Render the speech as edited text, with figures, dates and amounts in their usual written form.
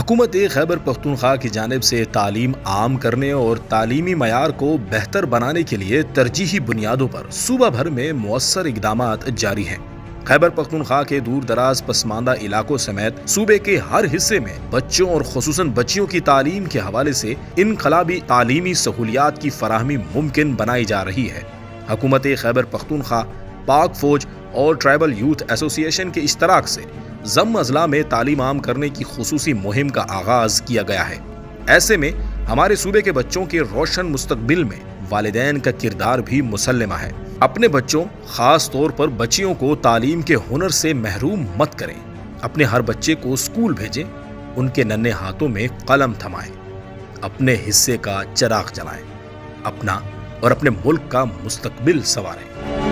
حکومت خیبر پختونخوا کی جانب سے تعلیم عام کرنے اور تعلیمی معیار کو بہتر بنانے کے لیے ترجیحی بنیادوں پر صوبہ بھر میں مؤثر اقدامات جاری ہیں۔ خیبر پختونخوا کے دور دراز پسماندہ علاقوں سمیت صوبے کے ہر حصے میں بچوں اور خصوصاً بچیوں کی تعلیم کے حوالے سے انقلابی تعلیمی سہولیات کی فراہمی ممکن بنائی جا رہی ہے۔ حکومت خیبر پختونخوا، پاک فوج اور ٹرائبل یوتھ ایسوسی ایشن کے اشتراک سے ضم اضلاع میں تعلیم عام کرنے کی خصوصی مہم کا آغاز کیا گیا ہے۔ ایسے میں ہمارے صوبے کے بچوں کے روشن مستقبل میں والدین کا کردار بھی مسلمہ ہے۔ اپنے بچوں، خاص طور پر بچیوں کو تعلیم کے ہنر سے محروم مت کریں۔ اپنے ہر بچے کو اسکول بھیجیں، ان کے ننھے ہاتھوں میں قلم تھمائیں، اپنے حصے کا چراغ جلائیں، اپنا اور اپنے ملک کا مستقبل سنواریں۔